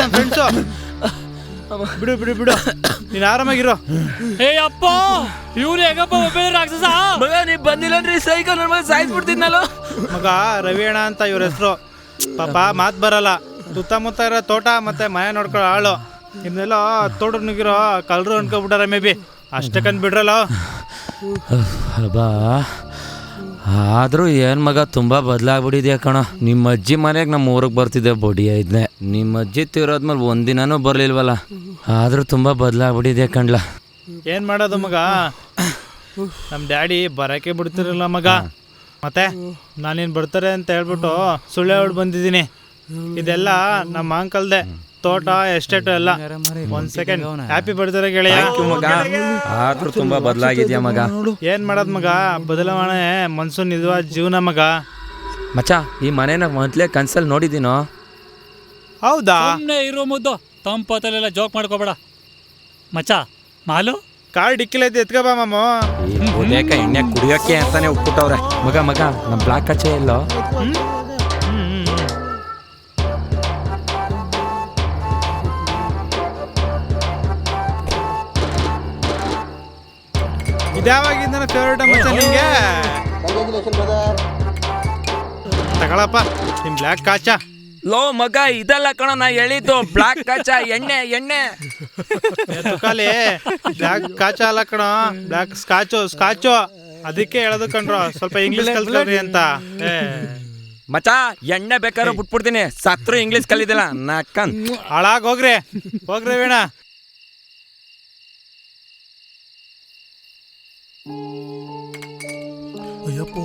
ನನ್ನ ಫ್ರೆಂಡ್ಸು. ಬಿಡು ಬಿಡು ಬಿಡು, ನೀನು ಆರಾಮಾಗಿರೋ. ಏ ಅಪ್ಪ, ಇವ್ರು ಹೇಗಪ್ಪ ಒಬ್ಬ ರಾಕ್ಷಸ? ಮಗ ನೀ ಬಂದಿಲ್ಲನ್ರಿ ಸೈಕಲ್ ನನ್ನ ಮಗ ಸಾಯಿಸ್ಬಿಡ್ತಿದ್ನಲ್ಲ. ಮಗ ರವಿ ಅಣ್ಣ ಅಂತ ಇವ್ರ ಹೆಸರು. ಪಾಪ ಮಾತು ಬರಲ್ಲ. ಸುತ್ತಮುತ್ತ ಇರೋ ತೋಟ ಮತ್ತೆ ಮನೆ ನೋಡ್ಕೊಳ್ಳೋ ಆಳು. ಇನ್ನೆಲ್ಲ ತೋಟ ನುಗ್ಗಿರೋ ಕಲ್ರು ಅನ್ಕೊಬಿಟ್ಟಾರ ಮೇ ಬಿ. ಅಷ್ಟಕ್ಕಂತ ಬಿಡ್ರಲ್ಲ. ಬಾ ಆದರೂ ಏನು ಮಗ ತುಂಬ ಬದಲಾಗ್ಬಿಟ್ಟಿದ್ಯಾ ಕಣ. ನಿಮ್ಮ ಅಜ್ಜಿ ಮನೆಗೆ ನಮ್ಮ ಊರಿಗೆ ಬರ್ತಿದ್ದೆ ಬೊಡಿ ಐದ್ನೆ. ನಿಮ್ಮ ಅಜ್ಜಿ ತೀರೋದ್ಮೇಲೆ ಒಂದಿನೂ ಬರಲಿಲ್ವಲ್ಲ. ಆದರೂ ತುಂಬ ಬದಲಾಗ್ಬಿಟ್ಟಿದ್ಯಾ ಕಣ್ಲ. ಏನು ಮಾಡೋದು ಮಗ, ನಮ್ಮ ಡ್ಯಾಡಿ ಬರೋಕ್ಕೆ ಬಿಡ್ತಿರಲಿಲ್ಲ ಮಗ. ಮತ್ತೆ ನಾನೇನು ಬರ್ತಾರೆ ಅಂತ ಹೇಳ್ಬಿಟ್ಟು ಸುಳ್ಳೆ ಹೊಡ್ ಬಂದಿದ್ದೀನಿ. ಇದೆಲ್ಲ ನಮ್ಮ ಅಂಕಲ್ದೆ ತೋಟ ಎಸ್ಟೇಟು ಎಲ್ಲ. ಒಂದು ಸೆಕೆಂಡ್, ಹ್ಯಾಪಿ ಬರ್ತಾರೆ ಗೆಳೆಯ ಮಗ. ಆದರೂ ತುಂಬ ಬದಲಾಗಿದ್ಯಾ ಮಗ. ಏನು ಮಾಡೋದು ಮಗ, ಬದಲಾವಣೆ ಮನ್ಸು ನಿಜವಾದ ಜೀವನ ಮಗ. ಮಚ್ಚ, ಈ ಮನೇನ ಮೊದಲೇ ಕನ್ಸಲ್ಲಿ ನೋಡಿದ್ದೀನೋ. ಹೌದಾ? ಸುಮ್ಮನೆ ಇರೋ ಮುದ್ದು, ತಂಪತ್ತಲೆಲ್ಲ ಜೋಕ್ ಮಾಡ್ಕೋಬೇಡ ಮಚ್ಚ. ಮಾಲು ಕಾರ್ ಡಿಕ್ಕಿಲೈತೆ, ಎತ್ಕೋ ಬಾ ಮಾಮು. ಬೇಕಾ ಎಣ್ಣೆ ಕುಡಿಯೋಕ್ಕೆ ಅಂತಾನೆ ಉಟ್ಬಿಟ್ಟವ್ರೆ. ಮಗ ಮಗ ನಮ್ಮ ಬ್ಲಾಕ್ ಕಚ್ಚೆ ಎಲ್ಲೋ. ಇದ್ಯಾವಾಗಿಂದ ಫೇವ್ರೇಟ್ ಮಚ್ಚ ನಿಂಗೆ? ತಗೊಳಪ್ಪ ನಿಮ್ ಬ್ಲ್ಯಾಕ್ ಕಾಚ. ಲೋ ಮಗ, ಇದೆಲ್ಲ ಕಣ ನಾ ಹೇಳಿದ್ದು. ಬ್ಲಾಕ್ ಕಾಚ ಎಣ್ಣೆ ಎಣ್ಣೆ ಖಾಲಿ ಬ್ಲ್ಯಾಕ್ ಕಾಚ ಅಲ್ಲ ಕಣ, ಬ್ಲ್ಯಾಕ್ ಸ್ಕಾಚು. ಅದಕ್ಕೆ ಹೇಳೋದು ಕಣ್ರು, ಸ್ವಲ್ಪ ಇಂಗ್ಲಿಷ್ ಕಲ್ತ್ಕೊಳ್ರಿ ಅಂತ. ಮಚ, ಎಣ್ಣೆ ಬೇಕಾದ್ರೂ ಬಿಟ್ಬಿಡ್ತೀನಿ, ಸತ್ರು ಇಂಗ್ಲಿಷ್ ಕಲಿದಿಲ್ಲ ನಕ್ಕನ್. ಹಾಳಾಗ್ ಹೋಗ್ರಿ ವೀಣ. ಅಯ್ಯಪ್ಪ,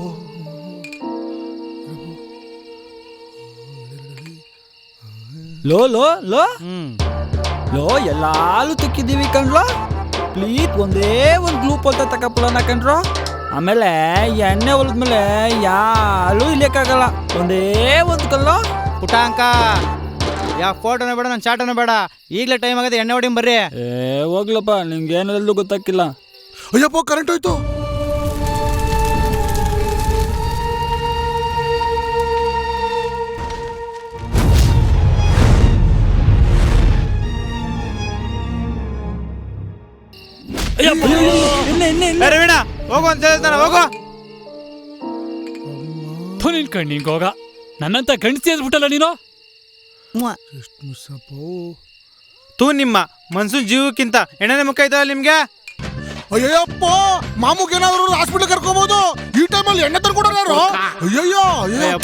ಲೋ ಲೋ ಲೋ ಲೋ ಎಲ್ಲಾರು ತಿಕ್ಕಿದ್ದೀವಿ ಕಣ್ರೋ. ಪ್ಲೀಸ್ ಒಂದೇ ಒಂದು ಗ್ಲೂಪ್ ಅಂತ ತಗೊಳ್ಳೋಣ ಕಣ್ರೋ. ಆಮೇಲೆ ಎಣ್ಣೆ ಹೊಲದ್ಮೇಲೆ ಯಾರು ಇಲ್ಲಿಯಕ್ಕಾಗಲ್ಲ. ಒಂದೇ ಒಂದು ಕಲ್ಲೋ ಪುಟಾಂಕ. ಯಾವ ಫೋಟೋನ ಬೇಡ, ನನ್ನ ಚಾಟನ ಬೇಡ. ಈಗಲೇ ಟೈಮ್ ಆಗದೆ, ಎಣ್ಣೆ ಹೊಡಿ ಬರ್ರಿ. ಹೋಗ್ಲಪ್ಪ, ನಿಂಗೆ ಏನೆಲ್ಲೂ ಗೊತ್ತಾಗಿಲ್ಲ. ಅಯ್ಯಪ್ಪ ಕರೆಂಟ್ ಹೋಯ್ತು. ರವೀಣ ಹೋಗು ಅಂತ ಹೇಳ್ತಾನ, ಹೋಗು. ನಿನ್ ಕಣ್ಣಿಂಗ್ ಹೋಗ, ನನ್ನಂತ ಗಂಡಸಿ ಎದ್ಬಿಟ್ಟಲ್ಲ ನೀನು. ತೂ ನಿಮ್ಮ ಮನ್ಸೂನ್ ಜೀವಕ್ಕಿಂತ ಎಣ್ಣೆನೆ ಮುಖ ಇದ್ದಾವ ನಿಮ್ಗೆ. ಅಯ್ಯಪ್ಪ, ಮಾಮೂಗೆ ಏನಾದ್ರು ಹಾಸ್ಪಿಟಲ್ ಕರ್ಕೋಬಹುದು. ಈ ಟೈಮಲ್ಲಿ ಎಣ್ಣೆ ತರ್ಕೊಡೋರು ಯಾರು? ಅಯ್ಯಯ್ಯೋ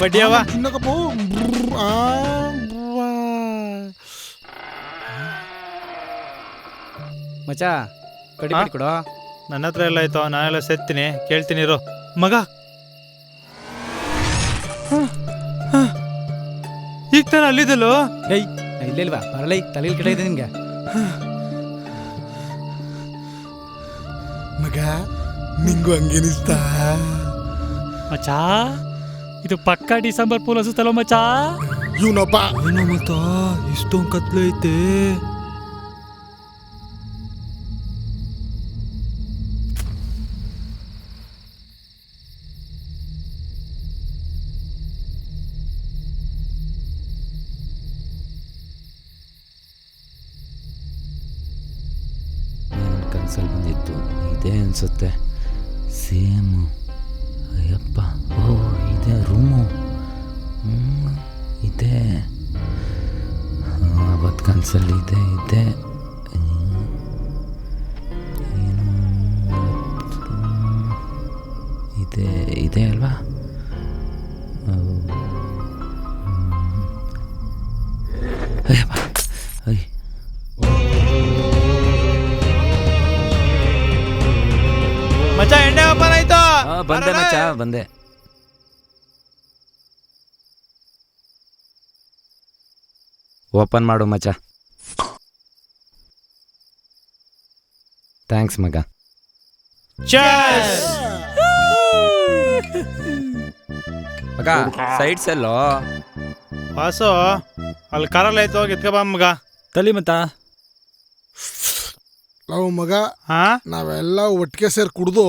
ಬಡ್ಡಿಯವ ಚಿನ್ನಕಪ್ಪ. ಮಚ ಕಡಿ ಕೊಡೋ. ನನ್ನ ಹತ್ರ ಎಲ್ಲ ಆಯ್ತು, ನಾನೆಲ್ಲ ಸೆತ್ತೀನಿ, ಕೇಳ್ತೀನಿ ಇರು. ಮಗ ಈಗ ತಾನೆ ಅಲ್ಲಿದ್ದಲು. ಏಯ್ ಇಲ್ಲೇಲ್ವಾ, ಬರಲೈ ತಲೆಯಲ್ಲಿ ಕೆಡ ಇದೆ ನಿನ್ಗೆ. ಮಗ ನಿಂಗೂ ಹಂಗೇನಿಸ್ತ? ಮಚಾ, ಇದು ಪಕ್ಕಾ ಡಿಸೆಂಬರ್ ಪೂಲ್ ಅನ್ಸುತ್ತಲ್ಲ ಮಚಾ. ಇವನಪ್ಪ ಏನೋ ಮತ್ತ ಇಷ್ಟೊಂದು ಕತ್ಲೈತೆ. ಕನ್ಸಲ್ಲಿ ಬಂದಿತ್ತು ಇದೇ ಅನಿಸುತ್ತೆ, ಸೇಮು. ಅಯ್ಯಪ್ಪ, ಓ ಇದೇ ರೂಮು. ಇದೆ ಅವತ್ತು ಕನ್ಸಲ್ಲಿ ಇದೆ ಏನು ಇದೆ ಅಲ್ವಾ? ಅಯ್ಯಪ್ಪ, ಅಯ್ಯ ಮಚ್ಚ, ಎಣ್ಣೆ ಓಪನ್ ಆಯ್ತು. ಬಂದೆ ಮಚ್ಚ, ಬಂದೆ. ಓಪನ್ ಮಾಡು ಮಚ್ಚ. ಥ್ಯಾಂಕ್ಸ್ ಮಗ. ಮಗ ಸೈಡ್ಸ್ ಎಲ್ಲೋ ವಾಸು, ಅಲ್ಲಿ ಕಾರಲ್ಲಿ ಆಯ್ತು, ಹೋಗಿ ಎತ್ಕೊ ಬಾ ಮಗ. ತಲಿ ಮತ್ತ ನಾವು ಮಗ ಹಾ, ನಾವೆಲ್ಲ ಒಟ್ಟಿಗೆ ಸೇರಿ ಕುಡ್ದು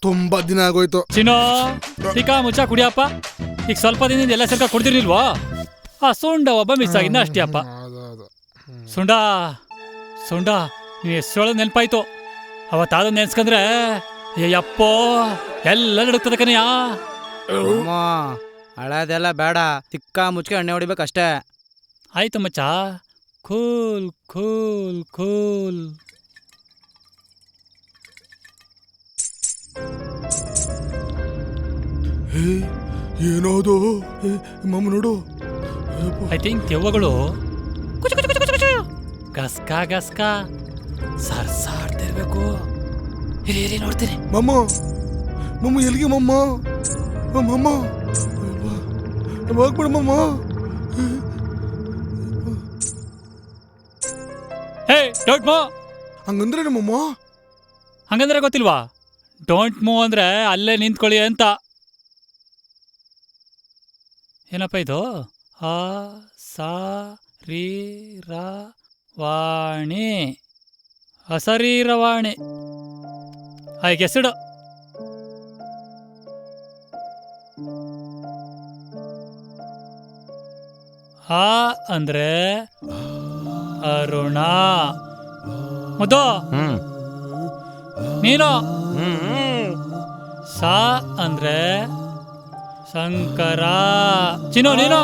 ತುಂಬಾ ದಿನ ಆಗೋಯ್ತು. ಚಿನ್ನೋ ಟಿಕಾ ಮುಚ್ಚ ಕುಡಿಯಪ್ಪ. ಈಗ ಸ್ವಲ್ಪ ದಿನದಿಂದ ಎಲ್ಲ ಸೇರ್ಕ ಕುಡ್ದಿರ್ಲಿಲ್ವಾ? ಆ ಸೊಂಡ ಒಬ್ಬ ಮಿಸ್ ಆಗಿದ್ದ ಅಷ್ಟೇ ಅಪ್ಪ. ಸುಂಡ ಸುಂಡ ನೀನು ಎಷ್ಟೊಳಗೆ ನೆನಪಾಯ್ತು. ಅವತ್ತಾದ ನೆನ್ಸ್ಕೊಂಡ್ರೆ ಅಯ್ಯಪ್ಪೋ ಎಲ್ಲ ನಡುಕ್ತದೆ ಕನೆಯಾ. ಹಳದೆಲ್ಲ ಬೇಡ, ತಿಕ್ಕ ಮುಚ್ಕೆ ಎಣ್ಣೆ ಹೊಡಿಬೇಕಷ್ಟೇ. ಆಯ್ತು ಮಚ್ಚ, ಕೂಲ್ ಕೂಲ್ ಕೂಲ್. ಏನೋದು ಮಾಮ ನೋಡು. ಐ ಥಿಂಕ್ ದೆವ್ವಗಳು ಗಸ್ಕಾ ಗಸ್ಕಾ ಸರ್ಸಾಡ್ತಿರ್ಬೇಕು. ಇಲ್ಲಿ ನೋಡ್ತೀನಿ. ಮಮ್ಮ ಮಮ್ಮ ಎಲ್ಲಿಗೆ ಮಮ್ಮ? ಮಮ್ಮ ಹೋಗ್ಬಿಡ ಮಮ್ಮ. ಹೇ ಡೋಂಟ್ ಮೋ. ಹಂಗಂದ್ರೆ ಮಮ್ಮ? ಹಂಗಂದ್ರೆ ಗೊತ್ತಿಲ್ವಾ? ಡೋಂಟ್ ಮೋ ಅಂದ್ರೆ ಅಲ್ಲೇ ನಿಂತ್ಕೊಳ್ಳಿ ಅಂತ. ಏನಪ್ಪ ಇದು? ಆ ಸಾ ರೀ ರ ವಾಣಿ, ಅಸರೀರವಾಣಿ. ಐ ಗೆಸ್ಡ್. ಆ ಅಂದ್ರೆ ಅರುಣ. ಮುದ್ದು ನೀನು. ಸಾ ಅಂದ್ರೆ ಶಂಕರ. ಚಿನ್ನು ನೀನು.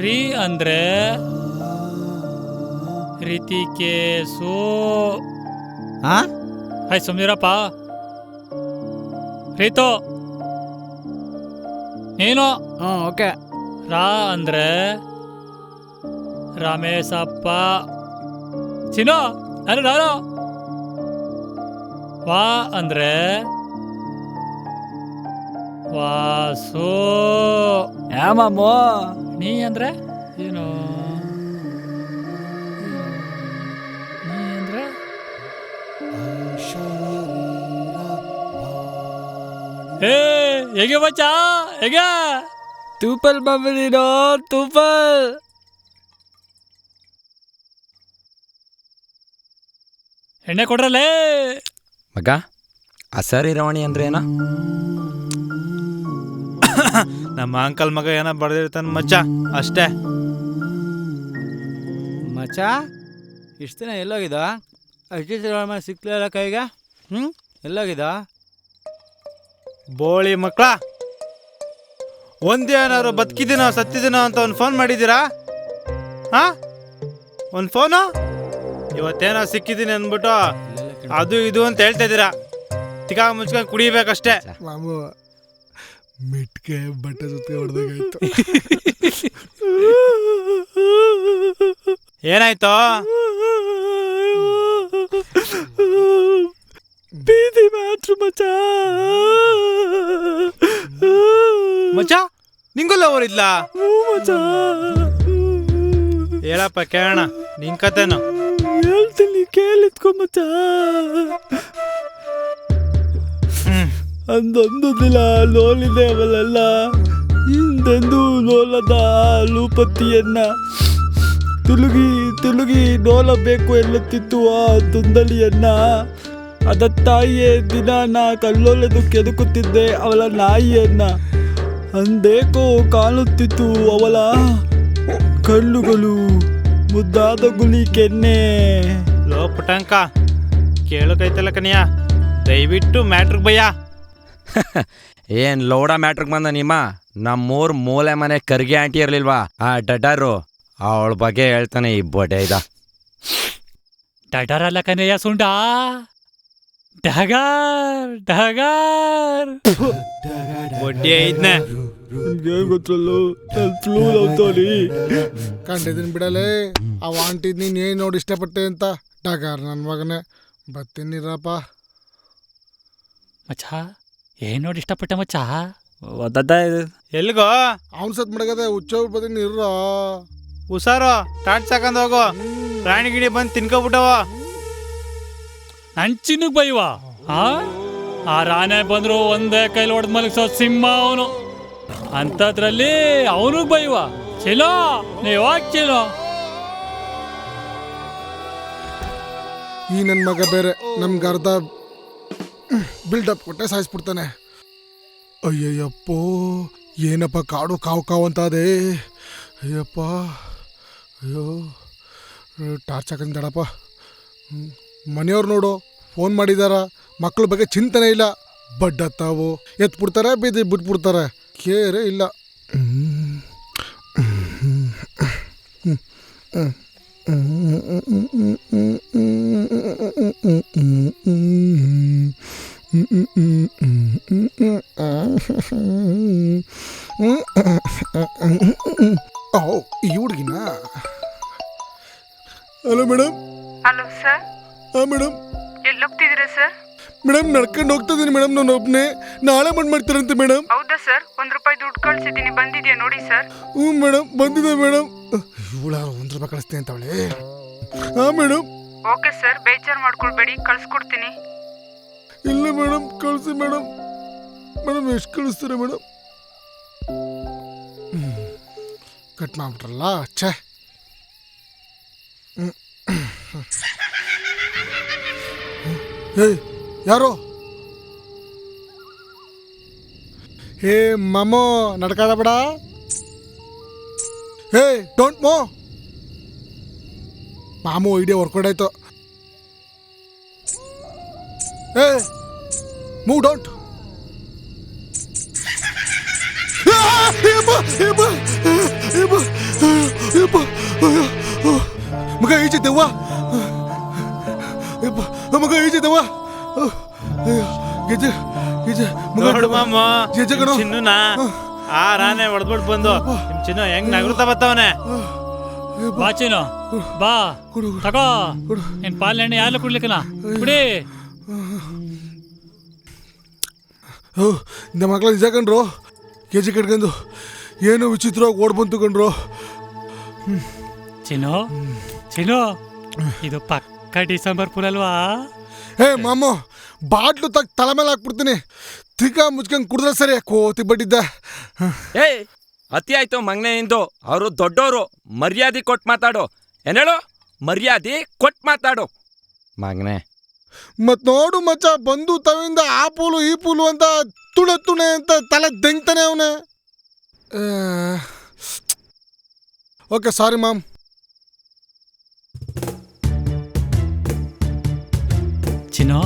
ರೀ ಅಂದ್ರೆ ರಿತಿಕೇಸು. ಆಯ್ತು ಸುಮ್ನಿರಪ್ಪ. ರೀತು ನೀನು. ಓಕೆ. ರಾ ಅಂದ್ರೆ ರಮೇಶಪ್ಪ. ಚಿನ್ನು ನಾನು. ವಾ ಅಂದ್ರೆ ವಾಸು. ಯಾಮಮ್ಮೋ. ನೀ ಅಂದ್ರೆ ಏನು? ನೀ ಅಂದ್ರೆ ಹೇಗೆ ಬಚ್ಚ ಹೇಗೆ? ತೂಪಲ್ ಬಂದಿರೋ ತೂಪಲ್. ಎಣ್ಣೆ ಕೊಡ್ರಲ್ಲೇ ಮಗ. ಅಸರೀರವಾಣಿ ಅಂದ್ರೆ ಏನ? ನಮ್ಮ ಅಂಕಲ್ ಮಗ ಏನೋ ಬರ್ದಿರ್ತಾನ ಮಚ್ಚ, ಅಷ್ಟೇ. ಮಚ್ಚ ಇಷ್ಟು ದಿನ ಎಲ್ಲೋಗಿದ? ಅಜ್ಜಿ ಸಿಕ್ಲಿಲ್ಲ ಕೈಗೆ. ಎಲ್ಲೋಗಿದ? ಬೋಳಿ ಮಕ್ಕಳ, ಒಂದೇನಾದ್ರು ಬದುಕಿದ್ದೀನೋ ಸತ್ತಿದ್ದೀನೋ ಅಂತ ಒಂದು ಫೋನ್ ಮಾಡಿದ್ದೀರಾ? ಹಾ, ಒಂದು ಫೋನು? ಇವತ್ತೇನೋ ಸಿಕ್ಕಿದ್ದೀನಿ ಅಂದ್ಬಿಟ್ಟು ಅದು ಇದು ಅಂತ ಹೇಳ್ತಾ ಇದ್ದೀರಾ. ತಿಕಾ ಮುಚ್ಕೊಂಡು ಕುಡಿಬೇಕಷ್ಟೇ. ಮಾಮು ಮಿಟ್ಕೆ ಬಟ್ಟೆ ಜೊತೆ ಹೊಡೆದಾಗಾಯ್ತು. ಏನಾಯ್ತು? ಬೀದಿ ಮಾತ್ರ ಮಚ್ಚ. ಮಚ್ಚ ನಿಂಗಲ್ಲ ಅವರಿಲ್ಲ? ಮಚ್ಚ ಹೇಳಪ್ಪ ಕೇಳೋಣ ನಿನ್ ಕತೆನು. ಹೇಳ್ತೀನಿ ಕೇಳಿತ್ಕೊ ಮಚ್ಚ. ಅಂದೊಂದು ದಿನ ಲೋಲಿದೆ ಅವಳೆಲ್ಲ, ಹಿಂದೆಂದು ಲೋಲದ ಲೂಪತಿಯನ್ನ ತುಳುಗಿ ತುಳುಗಿ ನೋಲಬೇಕು ಎನ್ನುತ್ತಿತ್ತು ಆ ತುಂದಲಿಯನ್ನ. ಅದತ್ತಾಯಿಯೇ ದಿನ ನಾ ಕಲ್ಲೊಲೆದು ಕೆದಕುತ್ತಿದ್ದೆ ಅವಳ ನಾಯಿಯನ್ನ. ಅಂದೇಕೋ ಕಾಣುತ್ತಿತ್ತು ಅವಳ ಕಣ್ಣುಗಳು, ಮುದ್ದಾದ ಗುಳಿ ಕೆನ್ನೆ. ಲೋ ಪುಟಂಕ ಕೇಳಕೈತಲ್ಲ ಕನಿಯ, ದಯವಿಟ್ಟು ಮ್ಯಾಟ್ರಿಗೆ ಭಯ. ಏನ್ ಲೌಡ ಮ್ಯಾಟ್ರಿಗೆ ಬಂದ ನಿಮ್ಮ? ನಮ್ಮೂರ್ ಮೂಲೆ ಮನೆ ಕರ್ಗೆ ಆಂಟಿ ಇರ್ಲಿಲ್ವಾ ಆ ಡಡಾರು, ಅವಳ ಬಗ್ಗೆ ಹೇಳ್ತಾನೆ ಈ ಬೊಡೆ ಇದ. ಡಡರಲ್ಲ ಕನೆಯ ಸುಂಡ, ಡಗಾರ್ ಡಗಾರ್. ಬಡ್ಡಿ ಐದ್ನೆ ಏನ್ ಗೊತ್ತಲ್ಲೋ ಫ್ಲೂ ಲವ್ತೋರಿ. ಕಂಡಿದ್ದೀನಿ ಬಿಡಲೇ, ಅವ ಆಂಟಿ ನೀನ್ ಏನ್ ನೋಡಿ ಇಷ್ಟಪಟ್ಟೆ ಅಂತ. ಡಗಾರ್ ನನ್ನ ಮಗನೇ, ಬತ್ತೀನಿರಪ್ಪ. ಮಚ್ಚ ಏನ್ ನೋಡಿ ಇಷ್ಟಪಟ್ಟೆ ಮಚ್ಚ? ಎಲ್ಗೋ? ಅವ್ನು ಸತ್ ಮಡಗದೆ ಹುಚ್ಚೋರ್ ಬದೀನಿ ಇರ್ರ. ಹುಷಾರು, ಟಾಟ್ ಸಾಕಂದ್ ಹೋಗು. ಪ್ರಾಣಿ ಗಿಡಿ ಬಂದು ತಿನ್ಕೊಬಿಟ್ಟವ. ನನ್ ಚಿನ್ನಗ್ ಬೈವಾ? ಆ ರಾಣೆ ಬಂದ್ರು ಒಂದೇ ಕೈಲಿ ಹೊಡೆದ್ ಮಲಗಿಸೋ ಸಿಂಹ ಅವನು. ಅಂಥದ್ರಲ್ಲಿ ಅವನಿಗೆ ಬೈವಾ? ಚಲೋ ನೀವಾಗ ಚಲೋ. ಈ ನನ್ನ ಮಗ ಬೇರೆ ನಮ್ಗೆ ಅರ್ಧ ಬಿಲ್ಡಪ್ ಕೊಟ್ಟೆ ಸಾಯಿಸ್ಬಿಡ್ತಾನೆ. ಅಯ್ಯಯ್ಯಪ್ಪೋ, ಏನಪ್ಪ ಕಾಡು ಕಾವು ಕಾವು ಅಂತ ಅದೇ. ಅಯ್ಯಪ್ಪ ಅಯ್ಯೋ ಟಾರ್ಚ್ ಹಾಕಂದಡಪ್ಪ. ಮನೆಯವ್ರು ನೋಡು ಫೋನ್ ಮಾಡಿದಾರ, ಮಕ್ಕಳ ಬಗ್ಗೆ ಚಿಂತನೆ ಇಲ್ಲ. ಬಡ್ಡತ್ತಾವು ಎತ್ಬಿಡ್ತಾರೆ, ಬೀದಿ ಬಿಟ್ಬಿಡ್ತಾರೆ, ಕೇರೇ ಇಲ್ಲ. ಓ ಈ ಹುಡುಗಿನ. Hello madam. Hello sir. ಹಾಂ ಮೇಡಮ್. ಎಲ್ಲೋಗ್ತಿದ್ದೀರಾ ಸರ್? ಮೇಡಮ್ ನಡ್ಕೊಂಡು ಹೋಗ್ತಾ ಇದ್ದೀನಿ ಮೇಡಮ್, ನಾನು ಒಬ್ಬನೇ. ನಾಳೆ ಮಾಡ್ತೀರಂತೆ ಮೇಡಮ್. ಹೌದಾ ಸರ್? ₹1 ದುಡ್ಡು ಕಳ್ಸಿದ್ದೀನಿ, ಬಂದಿದ್ಯಾ ನೋಡಿ ಸರ್. ಹ್ಞೂ ಮೇಡಮ್ ಬಂದಿದೆ ಮೇಡಮ್. ಇವಳ ₹1 ಕಳಿಸ್ತೀನಿ ಅಂತವಳೆ. ಹಾಂ ಮೇಡಮ್. ಓಕೆ ಸರ್, ಬೇಜಾರು ಮಾಡ್ಕೊಳ್ಬೇಡಿ, ಕಳ್ಸ್ಕೊಡ್ತೀನಿ. ಇಲ್ಲ ಮೇಡಮ್ ಕಳಿಸಿ ಮೇಡಮ್. ಮೇಡಮ್ ಎಷ್ಟು ಕಳಿಸ್ತಾರೆ ಮೇಡಮ್? ಕಟ್ ಮಾಡ್ಬಿಟ್ರಲ್ಲ, ಛೇ. ಏಯ್ ಯಾರೋ? ಹೇ ಮಾಮೋ ನಡ್ಕಾಡಬೇಡ. ಹೇ ಡೋಂಟ್ ಮೋ. ಮಾಮು ಐಡಿಯಾ ವರ್ಕೌಟ್ ಆಯ್ತು. ಹೇ ಮೂವ್ ಡೋಂಟ್. ಮಗ ಈಚೆ ದೆವ್ವ, ಮಗ ಈಚೆ ದೆವ್ವ. ಗೆಜ್ಜೆ ಗೆಜ್ಜೆ ನೋಡು ಮಾಮ, ಗೆಜ್ಜೆ ಕಣೋ. ಚಿನ್ನುನ ಆ ರಾನೆ ಹೊಡೆದ್ಬಿಟ್ಟು ಬಂದು ನಿಮ್ ಚಿನ್ನು ಹೆಂಗ್ ನಗರ್ತಾ ಬರ್ತಾವನೆ. ಬಾ ಚಿನ್ನು ಬಾ, ತಗೋ ನಿನ್ ಪಾಲೆಣ್ಣೆ ಯಾರು ಕುಡ್ಲಿಕ್ಕನ ಕುಡಿ. ಇಂದ ಮಕ್ಳ ನಿಜ ಕಣ್ರು, ಗೆಜ್ಜೆ ಕಟ್ಕೊಂಡು ಏನು ವಿಚಿತ್ರವಾಗಿ ಓಡ್ ಬಂತು ಕಣ್ರು. ಚಿನ್ನು ಚಿನ್ನು, ಇದು ಪಕ್ಕ ಡಿಸೆಂಬರ್ ಫುಲ್ ಅಲ್ವಾ? ಹೇ ಮಾಮು, ಬಾಟ್ಲು ತಲೆ ಮೇಲೆ ಹಾಕ್ಬಿಡ್ತೀನಿ. ತಿಕ್ಕ ಮುಚ್ಕೊಂಡು ಕುಡಿದ್ರೆ ಸರಿ. ಕೋತಿ ಬಡ್ಡಿದ್ದೆ. ಏಯ್ ಅತಿ ಆಯ್ತು ಮಗ್ನೆ ಇಂದು. ಅವರು ದೊಡ್ಡವರು, ಮರ್ಯಾದೆ ಕೊಟ್ಟು ಮಾತಾಡು. ಏನೇಳು, ಮರ್ಯಾದೆ ಕೊಟ್ಟು ಮಾತಾಡು ಮಗ್ನೆ. ಮತ್ ನೋಡು ಮಚ್ಚ, ಬಂದು ತವಿಂದ ಆ ಪೂಲು ಈ ಪೂಲು ಅಂತ ತುಣೆ ಅಂತ ತಲೆ ದಂಗ್ತಾನೆ ಅವನೇ. Okay sorry ma'am. ಚಿನ್ನು,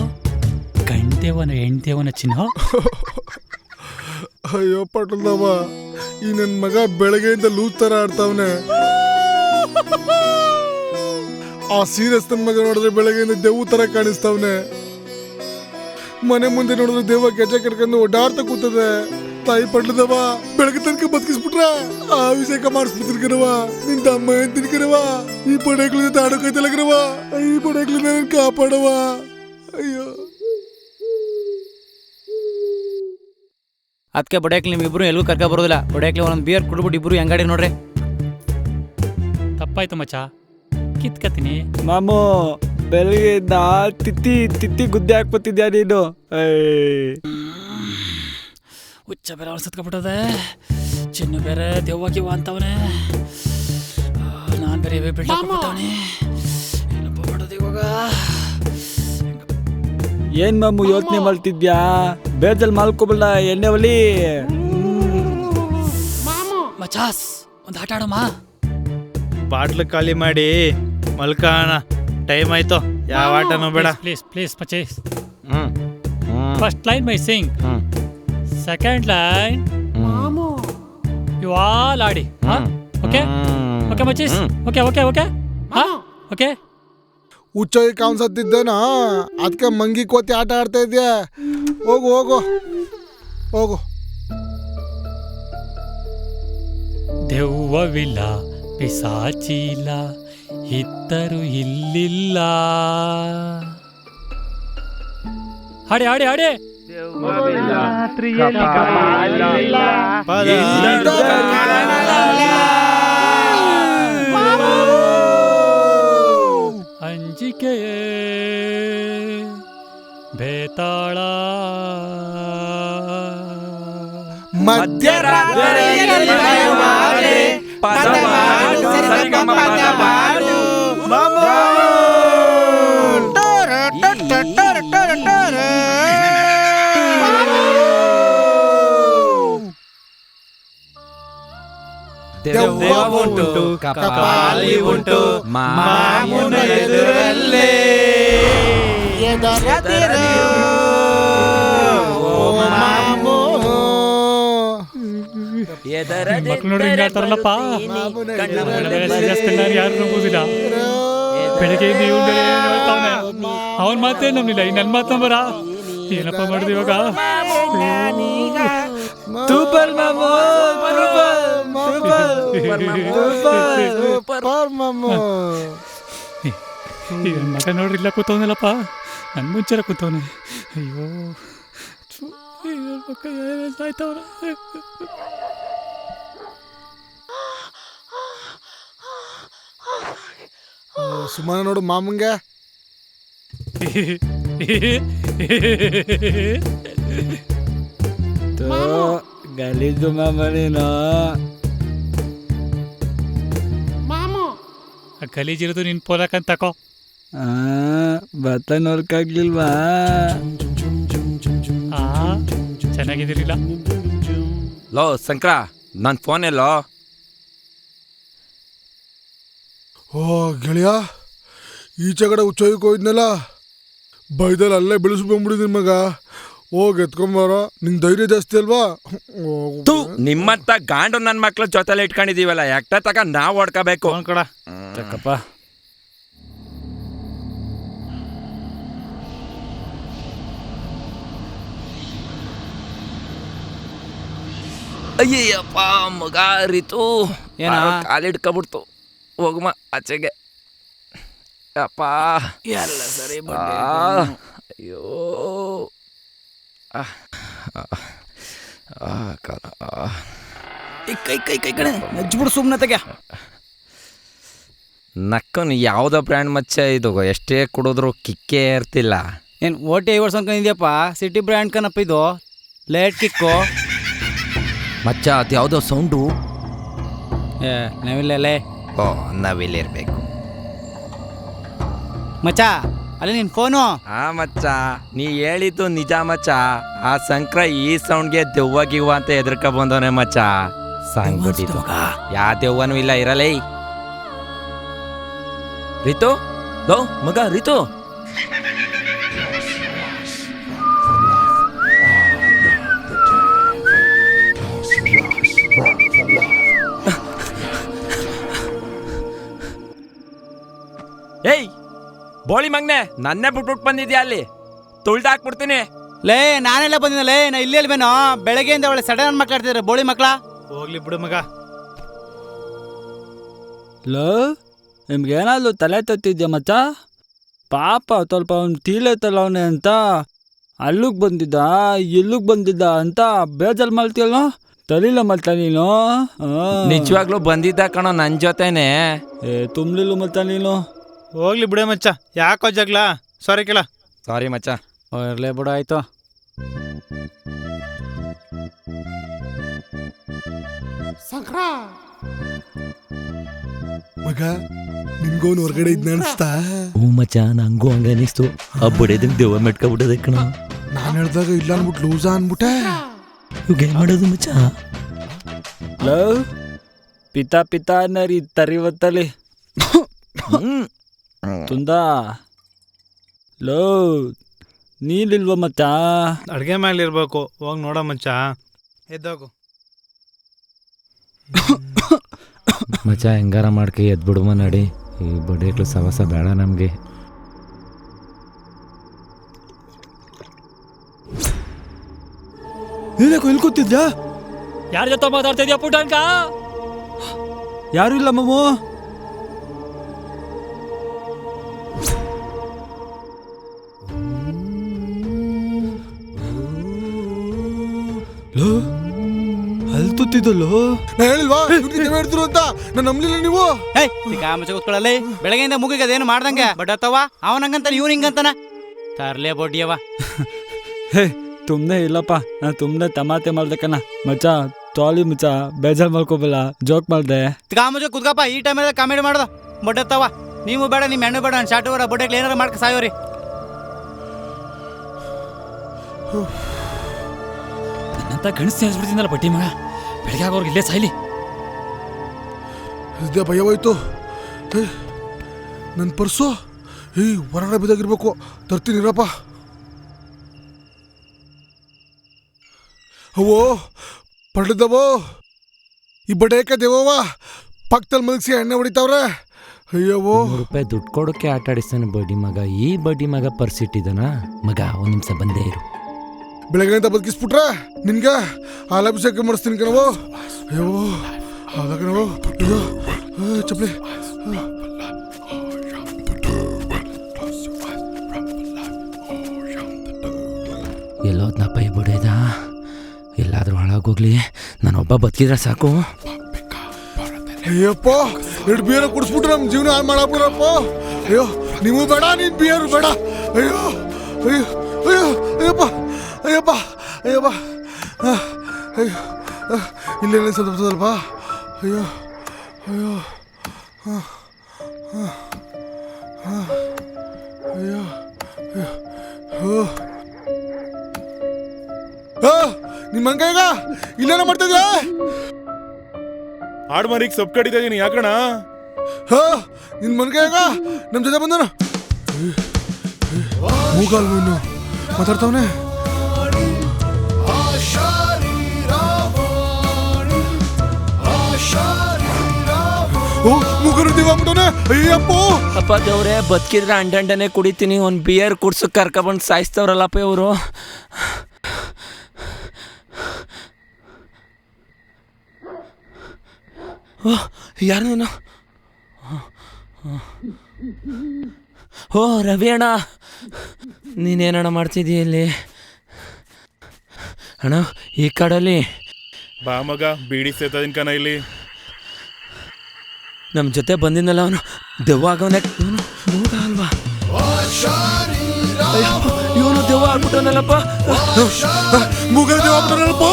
ಗಂಟೆವನ ಹೆಂಡ್ತೇವನ ಚಿನ್ನು. ಅಯ್ಯೋ ಪಟಲ್ದವ, ಈ ನನ್ನ ಮಗ ಬೆಳಗ್ಗೆಯಿಂದ ಲೂಸ್ ತರ ಆಡ್ತಾವನೆ. ಆ ಸೀರಿಯಸ್ ನನ್ನ ಮಗ ನೋಡಿದ್ರೆ ಬೆಳಗ್ಗೆಯಿಂದ ದೆವ್ವ ತರ ಕಾಣಿಸ್ತಾವನೆ. ಮನೆ ಮುಂದೆ ನೋಡಿದ್ರೆ ದೆವ್ವ ಗೆಜ್ಜೆ ಕಟ್ಕೊಂಡು ಓಡಾಡ್ತಾ ಕೂತದೆ. ತಾಯಿ ಪಟ್ಲದವ, ಬೆಳಗ್ಗೆ ತನಕ ಬದುಕಿಸ್ಬಿಟ್ರ ಅಭಿಷೇಕ ಮಾಡಿಸ್ಬಿಡ್ತೀನಿ ಕಣವ. ನಿಂತ ಅಮ್ಮ ಅಂತೀನಿ ಕಣವ. ಈ ಪಡೆಗಳ ಜೊತೆ ಆಡೋಕೈತಲ್ಲ ಕಣವ. ಈ ಪಡೆಗಳನ್ನ ಕಾಪಾಡವ. ಅಯ್ಯೋ ಅದಕ್ಕೆ ಬಡಿಯಾಕ್ಲಿ ನಿಮ್ಮಿಬ್ರು ಎಲ್ಗೂ ಕರ್ಕ ಬರೋದಿಲ್ಲ. ಬಡಿಯಾಕ್ಲಿ ಒಂದೊಂದು ಬಿಯರ್ ಕುಡ್ಬಿಟ್ಟು ಇಬ್ರು ಹೆಂಗಾಡಿ ನೋಡ್ರಿ. ತಪ್ಪಾಯ್ತು ಮಚ್ಚ, ಕಿತ್ಕತೀನಿ. ಮಾಮು ಬೆಳಗ್ಗೆಯಿಂದ ತಿತ್ತಿ ಗುದ್ದೆ ಹಾಕ್ಬತ್ತಿದ್ಯಾ ನೀನು. ಹುಚ್ಚ ಬೇರೆ ಅವ್ರು ಸತ್ಕೊಬಿಟ್ಟದೆ. ಚಿನ್ನು ಬೇರೆ ದೆವ್ವಾಗಿವ ಅಂತವನೆ. ನಾನು ಬೇರೆ ಬಿಟ್ಟವನೆ. ಏನಪ್ಪ ಮಾಡೋದು ಇವಾಗ? ಏನ್ ಮಾಮು ಯೋಚನೆ ಮಾಡ್ತಿದ್ಯಾ? ಬೇಜಲ್ ಮಾಲ್ಕೊಬಲ್ಲ, ಎಣ್ಣೆ ಒಲಿ. ಮಚಾಸ್ ಒಂದು ಆಟ ಆಡೋಮಾ? ಬಾಟ್ಲು ಖಾಲಿ ಮಾಡಿ ಮಲ್ಕೋಣ, ಟೈಮ್ ಆಯ್ತು. ಯಾವ ಆಟನೂ ಬೇಡ. ಪ್ಲೀಸ್ ಪ್ಲೀಸ್ ಮಚೇಸ್. First line my sing, second line you all ಆಡಿ. ಓಕೆ ಓಕೆ ಮಚೀಸ್, ಓಕೆ ಓಕೆ ಓಕೆ ಓಕೆ. ಹುಚ್ಚೋಗಿ ಕಾಣಿಸತ್ತಿದ್ದೇನಾ? ಅದಕ್ಕೆ ಮಂಗಿ ಕೋತಿ ಆಟ ಆಡ್ತಾ ಇದ್ಯಾ? ಹೋಗು ಹೋಗು ಹೋಗು. ದೆವ್ವವಿಲ್ಲ, ಪಿಸಾಚಿಲ್ಲ, ಇದ್ದರು ಇಲ್ಲಿಲ್ಲ. ಹಾಡಿ ಹಾಡಿ ಹಾಡಿ. ಅಂಜಿಕೆಯೇ ಬೇತಾಳ ಮಧ್ಯರಾತ್ರಿಯಲ್ಲಿ ಭಯವಾದೆ, ಪದವಾಡು ಸರಿಗಮ ಪದವಾಡು. ದೆವ್ವ ಉಂಟು, ಕಪಾಲಿ ಉಂಟು, ಮಾಮೂನ ಎದುರಲ್ಲೇ ಮಕ್ಳು ನೋಡಿ ಹಿಂಗೆ ಆಡ್ತಾರಲ್ಲಪ್ಪ. ಯಾರು ನಂಬೋದಿಲ್ಲ. ಬೆಳಗ್ಗೆಯಿಂದ ಇವ್ನು ಹೇಳ್ತಾವನೆ, ಅವನ್ ಮಾತೇ ನಂಬಿಲ್ಲ, ಈ ನನ್ನ ಮಾತು ನಂಬರ. ಏನಪ್ಪ ಮಾಡಿದೆ ಇವಾಗ? ಮಗ ನೋಡ್ರಿ ಇಲ್ಲ ಕೂತವನಲ್ಲಪ್ಪ, ನನ್ ಮುಂಚೆ ಕೂತವನೆ. ಅಯ್ಯೋ ಆಯ್ತವ್ರ. ಸುಮ್ಮನೆ ನೋಡು ಮಾಮಂಗೆ. ಗಲೀಜು ಮಾಮ ನೀನು. ಗಲೀಜಿರೋದು ನಿನ್ ಪೋಲಕಂತ ತಕೋ. ಭತ್ತ ನೋಡ್ಕಾಗ್ಲಿಲ್ವಾ? ಚೆನ್ನಾಗಿದ್ದೀರಿಲ್ಲ? ಲೋ ಶಂಕರ, ನನ್ನ ಫೋನ್ ಎಲ್ಲೋ? ಓ ಗೆಳೆಯ, ಈಚೆ ಕಡೆ ಉಚ್ಚೋಯ್ಕೆ ಹೋಯ್ದ್ನಲ್ಲ, ಬೈದಲ್ಲಿ ಅಲ್ಲೇ ಬೆಳೆಸ್ಕೊಂಡ್ಬಿಡಿದೀನಿ ಮಗ. ಹೋಗಿ ಎತ್ಕೊಂಬಾರ, ನಿಂಗೆ ಧೈರ್ಯ ಜಾಸ್ತಿ ಅಲ್ವಾ? ನಿಮ್ಮಂತ ಗಾಂಡು ನನ್ನ ಮಕ್ಳ ಜೊತೆಲೆ ಇಟ್ಕೊಂಡಿದೀವಲ್ಲ, ಎಷ್ಟ ತಕ ನಾವು ಹೊಡ್ಕೋಬೇಕು. ಫೋನ್ ಕಡ ಚಕ್ಕಪ್ಪ. ಅಯ್ಯಪ್ಪ ಮಗ ರೀತು ಏನ? ಕಾಲಿಡ್ಕೊಬಿಡ್ತು. ಹೋಗಮ್ಮ ಆಚೆಗೆ. ಅಪ್ಪ ಎಲ್ಲ ಸರಿ. ಅಯ್ಯೋ ಕಾಲ. ಕೈ ಕೈ ಕೈ ಕಣೆ ನಜ್ಬಿಡು ಸುಮ್ಮನೆ ತೆಗೆ. ನಕ್ಕನು ಯಾವುದೋ ಬ್ರ್ಯಾಂಡ್ ಮಚ್ಚ ಇದು, ಎಷ್ಟೇ ಕುಡಿದ್ರು ಕಿಕ್ಕೇ ಇರ್ತಿಲ್ಲ. ಏನು ಓಟಿ 5 ವರ್ಷ ಅನ್ಕೊಂಡಿದ್ಯಪ್ಪ? ಸಿಟಿ ಬ್ರ್ಯಾಂಡ್ ಕನಪ್ಪ ಇದು, ಲೇಟ್ ಕಿಕ್ಕು. ಮಚ್ಚ ಅದು ಯಾವುದೋ ಸೌಂಡು. ನಾವಿಲ್ಲೇ ಓ ನಾವಿಲ್ಲಿರ್ಬೇಕು ಮಚ್ಚ. ಅಲ್ಲಿ ನಿನ್ ಫೋನು. ಮಚ್ಚ ನೀ ಹೇಳಿದ್ದು ನಿಜ ಮಚ್ಚ. ಆ ಶಂಕರ ಈ ಸೌಂಡ್ಗೆ ದೆವ್ವಾಗಿವ ಅಂತ ಎದ್ರಕ ಬಂದವನೆ ಮಚ್ಚ. ಸಾಂಗ್ ಬಿಟ್ಟಿದ್ದು ಯಾ ದೆವ್ವನೂ ಇಲ್ಲ ಇರಲೇ. ರೀತು ಲೋ ಮಗ ರೀತು. ಏಯ್ ಬೋಳಿ ಮಗ್ನೆ, ನನ್ನೇ ಬಿಟ್ಬಿಟ್ಟು ಬಂದಿದ್ಯಾ ಅಲ್ಲಿ? ತುಳ್ದಾಕ್ಬಿಡ್ತೀನಿ. ಲೇ ನಾನೆಲ್ಲ ಬಂದಿದ್ದಲೇ, ನಾ ಇಲ್ಲೇ ಇಲ್ವೇನೋ? ಬೆಳಗ್ಗೆಯಿಂದ ಒಳ್ಳೆ ಸಡನ್ ಮಾತಾಡ್ತಿದ್ರೆ ಬೋಳಿ ಮಕ್ಳ. ಹೋಗ್ಲಿ ಬಿಡು ಮಗ. ಲೋ ನಿಮ್ಗೇನಾದ್ರು ತಲೆ ತತ್ತಿದ್ಯಾ ಮಚ್ಚ? ಪಾಪ ಸ್ವಲ್ಪ ಅವ್ನು ತೀಲೈತಲ್ಲ ಅವನೇ ಅಂತ ಅಲ್ಲಿಗೆ ಬಂದಿದ್ದ ಇಲ್ಲಿಗೆ ಬಂದಿದ್ದ ಅಂತ ಬೇಜಾರು ಮಾಡ್ತೀಯಲ್ಲ. ತಲಿಲ್ಲ ಮತ್ತ ನೀನು. ನಿಜವಾಗ್ಲೂ ಬಂದಿದ್ದ ಕಣೋ ನನ್ನ ಜೊತೆನೆ. ತುಂಬಲಿಲ್ಲ ಮತ್ತ ನೀನು. ಹೋಗ್ಲಿ ಬಿಡೆ ಮಚ್ಚ, ಯಾಕೋ ಜಗ್ಲ? ಸಾರಿ ಕೇಳ. ಸಾರಿ ಮಚ್ಚ. ಇರ್ಲೇ ಬಿಡು, ಆಯ್ತು. ಮಗ ನಿನ್ಗೋನ್ ಹೊರಗಡೆ ಇದ್ನ ಅನ್ಸ್ತಾ? ಹ್ಞೂ ಮಚ್ಚ, ನಂಗೂ ಹಂಗ ಅನಿಸ್ತು. ಆ ಬಡಿದಂಗೆ ದೆವ್ವ ಮೆಟ್ಕೊಬಿಟ್ಟದೆ ಕಣ. ನಾನು ಹೇಳ್ದಾಗ ಇಲ್ಲ ಅನ್ಬಿಟ್ಟು ಲೂಸ ಅನ್ಬಿಟ್ಟೆ. ಇವಾಗ ಏನ್ ಮಾಡೋದು ಮಚ್ಚ? ಲೋ ಪಿತಾ ಪಿತಾ ಅನ್ನರಿ ತರಿವತ್ತಲಿ ತುಂದ. ಲೋ ನೀಲಿಲ್ವ ಮಚ್ಚ? ಅಡ್ಗೆ ಮೇಲೆ ಇರ್ಬೇಕು. ಹೋಗಿ ನೋಡ ಮಚ್ಚ. ಎದ್ದೋಗು ಮಚ್ಚ. ಹೆಂಗಾರ ಮಾಡ್ಕೆ ಎದ್ಬಿಡುವ ನಡಿ. ಈ ಬಡಿಯಕ್ಲು ಸವಸ ಬೇಡ ನಮಗೆ. ನೀನ್ಯಾಕೋ ಇಲ್ಲಿ ಕೂತಿದ್ಯಾ? ಯಾರ ಜೊತೆ ಮಾತಾಡ್ತಾ ಇದೀಯ ಪುಟ್ಟಂಕ? ಯಾರು ಇಲ್ಲ ಮಾಮು. ಲೋ ಅಲ್ಲಿ ತುತ್ತಿದ್ದಲ್ಲೋ. ನಾ ಹೇಳಿಲ್ವಾ ಹೇಳ್ತಿರು ಅಂತ? ನಾನು ನಂಬಲಿಲ್ಲ ನೀವು. ಮಚ್ಚ ಕೂತ್ಕೊಳ್ಳಲ್ಲಿ. ಬೆಳಗ್ಗೆಯಿಂದ ಮುಗಿಗೆ ಅದೇನು ಮಾಡ್ದಂಗೆ ಬಟ್ ಅತ್ತವ ಅವನಂಗಂತಾನೆ ಇವ್ನು ಹಿಂಗಂತಾನ. ತರ್ಲೇ ಬೊಡ್ಡಿಯವ. ಹೇ ತುಮ್ನೆ ಇಲ್ಲಪ್ಪ, ನಾನು ತುಮ್ನೆ ತಮಾತೆ ಮಾಡ್ದೆ ಕಣ ಮಚ್ಚ. ಸಾರಿ ಮಚ್ಚ, ಬೇಜಾರು ಮಾಡ್ಕೋಬಲ್ಲ, ಜೋಕ್ ಮಾಡ್ದೆ. ಮಚ್ಚ ಕುತ್ಕಪ್ಪ. ಈ ಟೈಮಲ್ಲಿ ಕಾಮಿಡಿ ಮಾಡ್ದ ಬೊಡ್ಡತ್ತವ. ನೀವು ಬೇಡ, ನಿಮ್ಮ ಹೆಣ್ಣು ಬೇಡ, ನಾನು ಶಾರ್ಟ್ ಅವರ ಬೊಡ್ಡೆಗೆ ಏನಾರ ಮಾಡ್ಕ ಸಾಯೋರಿ. ನನ್ನಂತ ಗಣಿಸ್ ಸೇರಿಸ್ಬಿಡ್ತೀನಲ್ಲ ಬಡ್ಡಿ ಮಗ. ಬೆಳಗ್ಗೆ ಆಗೋರ್ಗೆ ಇಲ್ಲೇ ಸಾಯ್ಲಿ. ಇದೇ ಭಯವಾಯ್ತು. ನನ್ನ ಪರ್ಸು ಹೊರಗಡೆ ಬಿದ್ದಾಗಿರ್ಬೇಕು. ತರ್ತೀನಿರಪ್ಪ. ಅವೋ ಪಡೆದವೋ ಈ ಬಡೇಕ ದೇವವ್ವ ಪಕ್ಕದಲ್ಲಿ ಮಲಗಿಸಿ ಎಣ್ಣೆ ಹೊಡಿತಾವ್ರೆ. ಅಯ್ಯವೋ, ₹100 ದುಡ್ಡು ಕೊಡೋಕೆ ಆಟ ಆಡಿಸ್ತಾನೆ ಬಡ್ಡಿ ಮಗ. ಈ ಬಡ್ಡಿ ಮಗ ಪರ್ಸಿಟ್ಟಿದ್ದಾನ ಮಗ. ಒಂದು ನಿಮಿಷ ಬಂದೇ ಇರು. ಬೆಳಗ್ಗೆಯಿಂದ ಬದುಕಿಸ್ಬಿಟ್ರೆ ನಿನ್ಗೆ ಹಾಲಾಭಿಷೇಕ ಮಾಡಿಸ್ತೀನಿ ಕಣವು. ಅಯ್ಯೋ ಹಾಲ ಕಣವು. ಅಯ್ಯೋ ಚಪ್ಪಲಿ. ಎಲ್ಲೋದ್ನಪ್ಪ ಈ ಬಡಿದ. ಎಲ್ಲಾದ್ರೂ ಹಾಳಾಗೋಗ್ಲಿ, ನಾನೊಬ್ಬ ಬದುಕಿದ್ರೆ ಸಾಕು. ಅಯ್ಯಪ್ಪ, 2 ಬಿಯರ್ ಕುಡಿಸ್ಬಿಟ್ರೆ ನಮ್ಮ ಜೀವನ ಹಾಳು ಮಾಡಾಕ್ಬಿಡ್ರಪ್ಪ. ಅಯ್ಯೋ ನೀವು ಬೇಡ, ನೀನು ಬಿಯರು ಬೇಡ. ಅಯ್ಯೋ ಅಯ್ಯೋ ಅಯ್ಯೋ ಅಯ್ಯಪ್ಪ ಅಯ್ಯಪ್ಪ ಅಯ್ಯಪ್ಪ. ಅಯ್ಯೋ ಇಲ್ಲೇನೇ ಸ್ವಲ್ಪ. ಅಯ್ಯೋ ಅಯ್ಯೋ ಅಯ್ಯೋ ಅಯ್ಯೋ. ನಿಮ್ಮ ಅಂಕ ಈಗ ಇಲ್ಲೇನ ಮಾಡ್ತಾ ಇದ್ರ? ಆಡ್ ಮಾರಿಗೆ ಸೊಪ್ಪು ಕಡಿತಾ ಇದೀನಿ ಯಾಕಣ? ನಿನ್ ಮನ್ಗೆ ಈಗ ನಮ್ಮ ಜೊತೆ ಬಂದನ ಮೂಗಾಲ್ ಇನ್ನು ಮಾತಾಡ್ತಾವನೆ. ಮೂಗರು ದಿವಾಗ್ಬಿಟ್ಟವನೆ. ಅಯ್ಯಪ್ಪ ಅಪ್ಪ ದೇವ್ರೆ, ಬದುಕಿದ್ರೆ ಅಂಡಂಡನೆ ಕುಡಿತೀನಿ. ಒಂದು ಬಿಯರ್ ಕುಡ್ಸು ಕರ್ಕೊಬಂದು ಸಾಯಿಸ್ತವ್ರಲ್ಲಪ್ಪ ಇವರು. ಯಾರು ನೀನು? ಓ ರವಿ ಅಣ್ಣ, ನೀನೇನಣ್ಣ ಮಾಡ್ತಿದ್ದೀಯ ಇಲ್ಲಿ? ಅಣ್ಣ ಈ ಕಾಡಲ್ಲಿ ಬಾ ಮಗ, ಬೀಡಿ ಸೇತದಿನ ಕಣ ಇಲ್ಲಿ. ನಮ್ಮ ಜೊತೆ ಬಂದಿದ್ದಲ್ಲ ಅವನು ದೆವ್ವ ಆಗವನೆ. ಇವನು ಮೂಗ ಅಲ್ವಾ? ಇವನು ದೆವ್ವ ಆಗ್ಬಿಟ್ಟವನಲ್ಲಪ್ಪ. ಮೂಗಲ್ ದೇವ ಆಗ್ಬಿಟ್ಟವನಲ್ಲಪ್ಪ.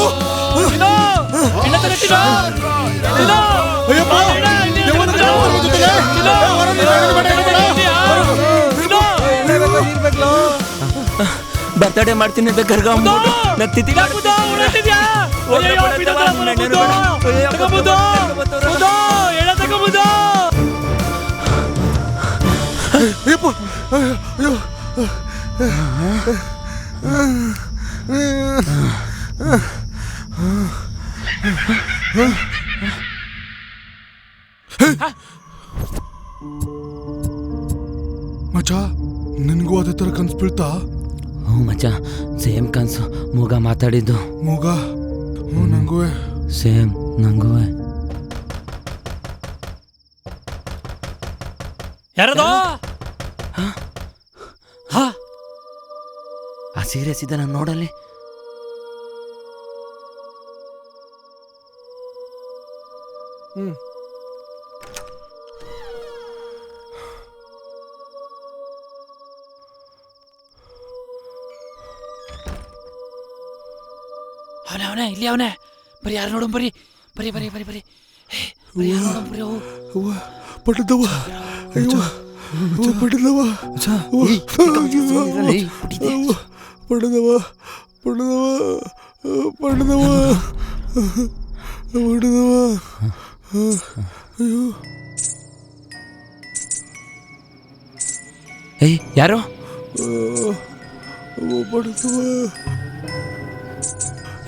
ಅಯ್ಯಪ್ಪ ಬರ್ತಡೇ ಮಾಡ್ತೀನಿ ಅಂತ ಕರ್ಗ ಮಚ್ಚ, ನಿನ್ಗೂ ಅದೇ ತರ ಕನ್ಸು ಬೀಳ್ತಾ? ಹ್ಞೂ ಮಚ್ಚ, ಸೇಮ್ ಕನ್ಸು. ಮೂಗ ಮಾತಾಡಿದ್ದು. ಮೂಗ? ನಂಗೂ ಸೇಮ್. ನಂಗೂ ಯಾರದು? ಆ ಸೀರಿಯಸ್ ಇದ್ದ ನಾನು ನೋಡಲ್ಲಿ. ಅವನೇ ಇಲ್ಲಿ ಅವನೇ. ಬರೀ ಯಾರು ನೋಡು, ಬರೀ ಬರೀ ಬರೀ ಬರೀ ಬರೀ ಪಟ್ಟದವ. ಅಯ್ಯೋ ಪಟ್ಟದವ ಪಟ್ಟದವ ಪಟ್ಟದವ ಪಟ್ಟದವ ಪಟ್ಟದವ. ಅಯ್ಯೋ ಏಯ್ ಯಾರು? ಪಟ್ಟದವ.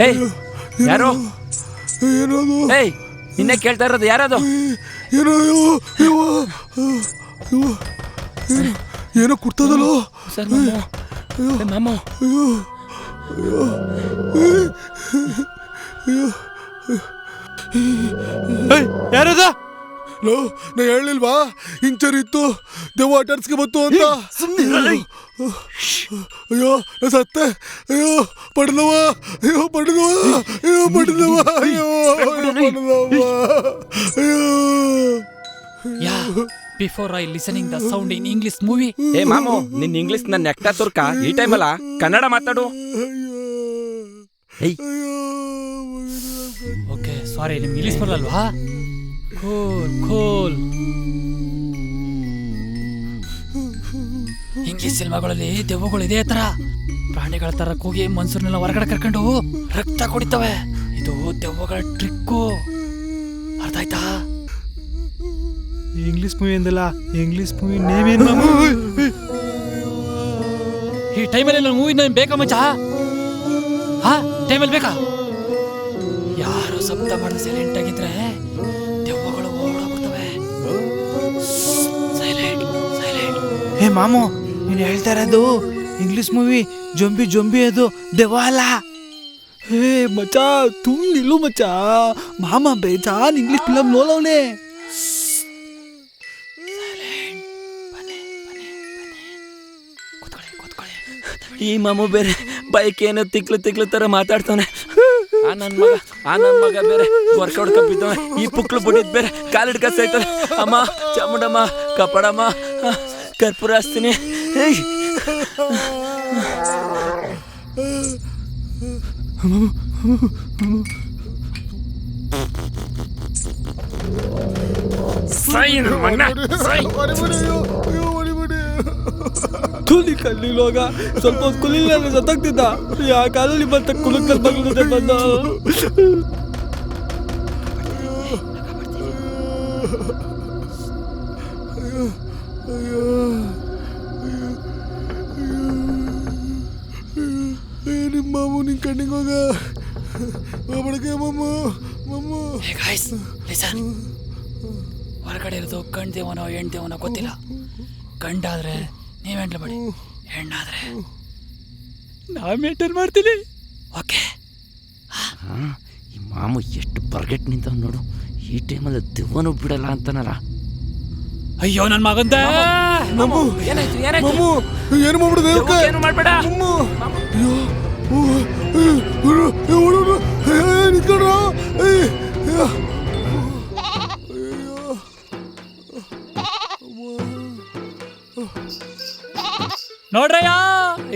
ಏಯ್ ಯಾರು? ಏನದು? ಏಯ್ ನಿನ್ನೆ ಕೇಳ್ತಾ ಇರೋದು ಯಾರದು? ಏನೋ ಕುಡ್ತದಲ್ಲ ಸರ್ ಮಾಮ. ಯಾರದ? ಲೋ, ನಾ ಹೇಳಿಲ್ವಾ ಇಂಚರ್ ಇತ್ತು, ದೆವ್ವ ಆಟಾಡ್ಸ್ಕೆ ಬಂತು ಅಂತ. ಅಯ್ಯೋ ನಾ ಸತ್ತೆ. ಅಯ್ಯೋ ಪಡೆದವ. ಅಯ್ಯೋ ಪಡೆದವ. ಅಯ್ಯೋ ಪಡೆದವ. ಅಯ್ಯೋ ಪಡೆದವ. ಅಯ್ಯೋ. Before I listening the sound in English movie. ಏ ಮಾಮು, ನಿನ್ ಇಂಗ್ಲಿಷ್ ನನ್ನ ನೆಕ್ಟ ತುರ್ಕ. ಈ ಟೈಮಲ್ಲ ಕನ್ನಡ ಮಾತಾಡು. ಏಯ್ ಓಕೆ ಸಾರಿ, ನಿಮ್ಗೆ ಇಂಗ್ಲಿಷ್ ಬರಲ್ವಾ? Cool cool. ಇಂಗ್ಲಿಷ್ ಸಿನಿಮಾಗಳಲ್ಲಿ ದೆವ್ವಗಳು ಇದೇ ತರ ಪ್ರಾಣಿಗಳ ತರ ಕೂಗಿ ಮನ್ಸೂರ್ನೆಲ್ಲ ಹೊರಗಡೆ ಕರ್ಕೊಂಡು ರಕ್ತ ಕುಡಿತವೆ. ಇದು ದೆವ್ವಗಳ ಟ್ರಿಕ್ಕು, ಅರ್ಥ ಆಯ್ತಾ? ಇಂಗ್ಲಿಷ್ ಮೂವಿ ಅಂದಲ್ಲ, ಇಂಗ್ಲಿಷ್ ಮೂವಿ ನೇಮ್ ಏನು ಮಾಮು? ಈ ಟೈಮಲ್ಲಿ ನನ್ನ ಮೂವಿ ನೇಮ್ ಬೇಕಾ ಮಚ್ಚ? ಹಾ, ಟೈಮಲ್ಲಿ ಬೇಕಾ? ಯಾರು ಶಬ್ದ ಮಾಡಿದ್ರೆ ಸೈಲೆಂಟ್ ಆಗಿದ್ರೆ ದೆವ್ವಗಳು ಓಡೋಗ್ಬಿಡ್ತವೆ. Silent silent. ಹೇ ಮಾಮು, ನೀನು ಹೇಳ್ತಾ ಇರೋದು ಇಂಗ್ಲಿಷ್ ಮೂವಿ ಜೊಂಬಿ ಜೊಂಬಿ, ಅದು ದೆವ್ವ ಅಲ್ಲ. ಹೇ ಮಚ್ಚಾ, ತುಮ್ ನಿಲ್ಲು ಮಚ್ಚಾ. ಮಾಮ ಬೇಜಾನ್ ಇಂಗ್ಲಿಷ್ ಫಿಲಮ್ ನೋಡವನೆ. ಈ ಮಾಮು ಬೇರೆ ಬೈಕ್ ಏನೋ ತಿಕ್ಲು ತರ ಮಾತಾಡ್ತಾನೆ. ಆ ನನ್ ಮಗ ಬೇರೆ ವರ್ಕೌಟ್ ಕಪ್ಪಿದ್ದಾನೆ. ಈ ಪುಕ್ಳು ಬುಡಿದ್ ಬೇರೆ ಕಾಲಿಡ್ಕ ಸೈತಾನೆ. ಅಮ್ಮ ಚಾಮುಂಡಮ್ಮ ಕಪಡಮ್ಮ ಕರ್ಪೂರ ಹಚ್ತೀನಿ. ತುಲಿ ಕಲ್ಲಿಲೋಗ ಸ್ವಲ್ಪ ಹೊತ್ತು ಕುಲಿಲ್ಲ ಸತ್ತಾಗ್ತಿದ್ದ. ಯಾ ಕಾಲಲ್ಲಿ ಬಂತ ಕುಲಕ್ಕಲ್ ಬಂದಿದೆ ಬಂದ. ನಿಮ್ಮ ಮಾಮು ನಿನ್ ಕಣ್ಣಿಗೆ ಹೋಗ ಬಡಕೆ ಮಮ್ಮು ಮಮ್ಮು. ಹೊರಗಡೆ ಇರೋದು ಗಂಡ್ದೇವನೋ ಹೆಣ್ದೇವನೋ ಗೊತ್ತಿಲ್ಲ. ಗಂಡಾದ್ರೆ ನೀವ್ ಎಂಟ್ರ್ ಮಾಡಿ, ಹೆಣ್ಣಾದ್ರೆ ನಾ ಮೇಂಟೈನ್ ಮಾಡ್ತೀನಿ. ಓಕೆ. ಈ ಮಾಮು ಎಷ್ಟು ಬರ್ಗೆಟ್ ನಿಂತ ನೋಡು. ಈ ಟೈಮಲ್ಲಿ ದೆವ್ವನು ಬಿಡಲ್ಲ ಅಂತಾನಲ್ಲ. ಅಯ್ಯೋ ನನ್ ಮಗಂದ ಮಮ್ಮು ಏನಾಯ್ತು ಮಮ್ಮು ಏನು ಮಾಡ್ಬಿಡುದು? ಏನು ಮಾಡ್ಬೇಡ. ನಿಂತ್ಕೊಂಡ್ರ ನೋಡ್ರಯ್ಯ,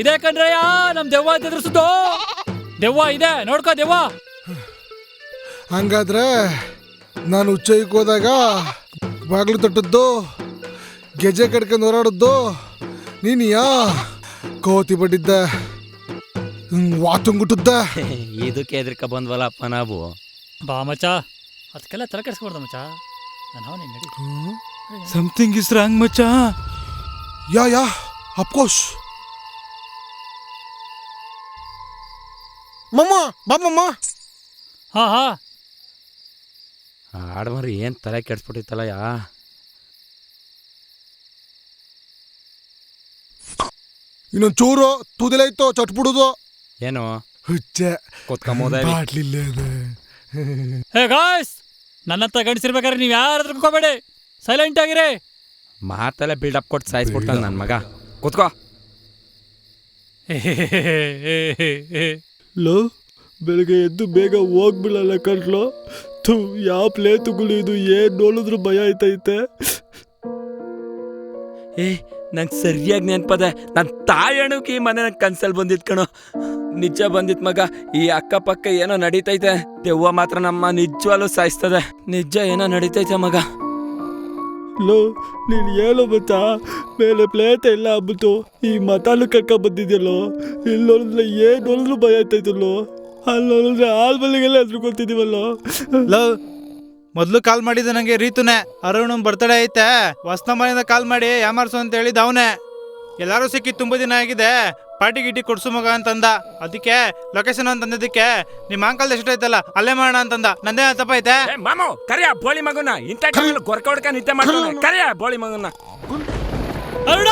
ಇದೇ ಕಣ್ರಯ್ಯ ನಮ್ ದೆವ್ವ ಅಂತ ಎದುರಿಸುದು. ದೆವ್ವ ಇದೆ, ನೋಡ್ಕೋ ದೆವ್ವ. ಹಂಗಾದ್ರೆ ನಾನು ಉಚ್ಚೈಕ್ ಹೋದಾಗ ಬಾಗಿಲು ತಟ್ಟದ್ದು, ಗೆಜೆ ಕಡ್ಕೊಂಡು ಹೊರಾಡದ್ದು ನೀನು ಯಾ ಕೋತಿ ಬಡ್ಡಿದ್ದ ವಾತುಂಗುಟ್ಟದ್ದ. ಇದಕ್ಕೆ ಎದ್ರಿಕ ಬಂದ್ವಲ್ಲಪ್ಪ ನಾವು. ಬಾ ಮಚ್ಚ, ಅದಕ್ಕೆಲ್ಲ ತಲೆ ಕೆಡಿಸ್ಕೊಡ್ದ ಮಚ್ಚ. ನಾನು ನಡಿ. ಸಮಥಿಂಗ್ ಇಸ್ ರಾಂಗ್ ಮಚ್ಚ. Yeah of course. ಮಮ್ಮ ಬಾಮಮ್ಮ. ಹಾ ಹಾ, ಆಡ್ಮರಿ ಏನ್ ತಲೆ ಕೆಡ್ಸ್ಬಿಟ್ಟಿತ್ತಲ್ಲ ಯಾ. ಇನ್ನೊಂದು ಚೂರು ತುದಿಲ ಇತ್ತು ಚಟ್ಬಿಡುದು. ಏನು ಹುಚ್ಚೆ ಕೂತ್ಕೊಂಬೋದ ಬಾಟ್ಲಿಲ್ಲ ಅದೇ. ಹೇ ಗಾಯ್ಸ್, ನನ್ನಂತ ಗಂಡಸಿರ್ಬೇಕಾದ್ರೆ ನೀವು ಯಾರು ತಿಳ್ಕೊಬೇಡಿ, ಸೈಲೆಂಟ್ ಆಗಿರಿ. ಮಾತೆಲ್ಲ ಬಿಲ್ಡಪ್ ಕೊಟ್ಟು ಸಾಯಿಸ್ಬಿಡ್ತಾನೆ ನನ್ನ ಮಗ. ಕೂತ್ಕೋ. ಲೋ, ಬೆಳಗ್ಗೆ ಎದ್ದು ಬೇಗ ಹೋಗ್ಬಿಡಲ್ಲ ಕಣ್ಲೋ. ಥೂ, ಯಾವ ಪ್ಲೇತುಗಳು ಇದು, ಏನ್ ನೋಡಿದ್ರು ಭಯ ಆಯ್ತೈತೆ. ನಂಗೆ ಸರಿಯಾಗಿ ನೆನ್ಪದೆ. ನನ್ನ ತಾಯಣಕ್ಕೆ ಈ ಮನೆ ನಂಗೆ ಕನ್ಸಲ್ಲಿ ಬಂದಿತ್ತು ಕಣೋ. ನಿಜ ಬಂದಿತ್ತು ಮಗ. ಈ ಅಕ್ಕಪಕ್ಕ ಏನೋ ನಡೀತೈತೆ. ದೆವ್ವ ಮಾತ್ರ ನಮ್ಮ ನಿಜವಾಗ್ಲೂ ಸಾಯಿಸ್ತದೆ. ನಿಜ ಏನೋ ನಡೀತೈತೆ ಮಗ. ಲೋ, ನೀನು ಹೇಳೋ ಮಚ್ಚ, ಮೇಲೆ ಪ್ಲೇಟ್ ಎಲ್ಲ ಆಗ್ಬಿಟ್ಟು ಈ ಮತಾನು ಕರ್ಕ ಬಂದಿದ್ಯಲ್ಲೋ. ಇಲ್ಲಿ ನೋಡಿದ್ರೆ ಏನ್ ನೋಡಿದ್ರು ಭಯ ಆಯ್ತೈತಲ್ಲೋ. ಅಲ್ಲಿ ನೋಡಿದ್ರೆ ಹಾಲ್ ಬಲ್ಲಿಗೆಲ್ಲ ಹೆದ್ರುಕೊತಿದೀವಲ್ಲೋ. ಲವ್, ಮೊದ್ಲು ಕಾಲ್ ಮಾಡಿದ ನಂಗೆ ರೀತುನೆ. ಅರುಣ್ ಬರ್ತಡೇ ಐತೆ, ಹೊಸ ಮನೆಯಿಂದ ಕಾಲ್ ಮಾಡಿ ಯಾಮಾರ್ಸು ಅಂತ ಹೇಳಿದ ಅವನೇ. ಎಲ್ಲಾರು ಸಿಕ್ಕಿ ತುಂಬಾ ದಿನ ಆಗಿದೆ, ಪಾರ್ಟಿ ಗಿಟಿ ಕೊಡ್ಸು ಮಗ ಅಂತಂದ. ಅದಕ್ಕೆ ಲೊಕೇಶನ್ ಅಂತಂದಿದ್ದಕ್ಕೆ ನಿಮ್ಮ ಅಂಕಲ್ ಎಷ್ಟೈತಲ್ಲ ಅಲ್ಲೇ ಮಾಡೋಣ ಅಂತಂದ. ನಂದೇ ತಪ್ಪ ಐತೆ. ಮಾಮು ಕರಿಯ ಬೋಳಿ ಮಗನ. ಇಂಥ ಟೈಮಲ್ಲಿ ಗೊರಕ ಹೊಡ್ಕ ನಿತ್ಯ ಮಾಡ್ತಾನೆ. ಕರಿಯ ಬೋಳಿ ಮಗನ. ಅರುಣ!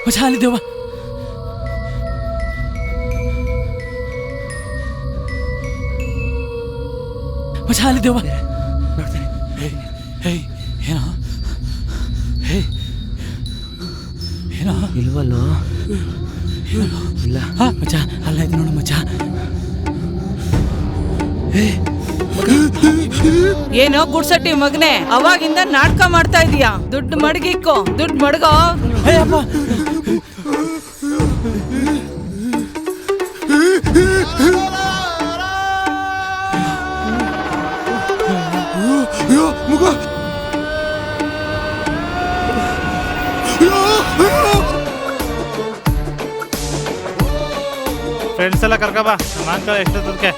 ಮಚ್ಚ, ಅಲ್ಲಿ ದೇವ. ಮಚ್ಚ, ಅಲ್ಲಿ ದೇವ. ಏನೋ ಏನೋ ಇಲ್ವಲ್ಲೋ. ಇಲ್ಲ ಮಚ್ಚ, ಅಲ್ಲೈತೆ ನೋಡು ಮಚ್ಚ. ಏನೋ ಗುಡ್ಸಟ್ಟಿ ಮಗನೆ, ಅವಾಗಿಂದ ನಾಟಕ ಮಾಡ್ತಾ ಇದೀಯಾ. ದುಡ್ಡು ಮಡಗಿಕ್ಕೋ, ದುಡ್ಡು ಮಡಗೋ. ಮಗ ಫ್ರೆಂಡ್ಸ್ ಎಲ್ಲ ಕರ್ಕಬಾ ನಮ್ಮ ಅಂಕಲ್ ಎಷ್ಟೊತ್ತಕ್ಕೆ.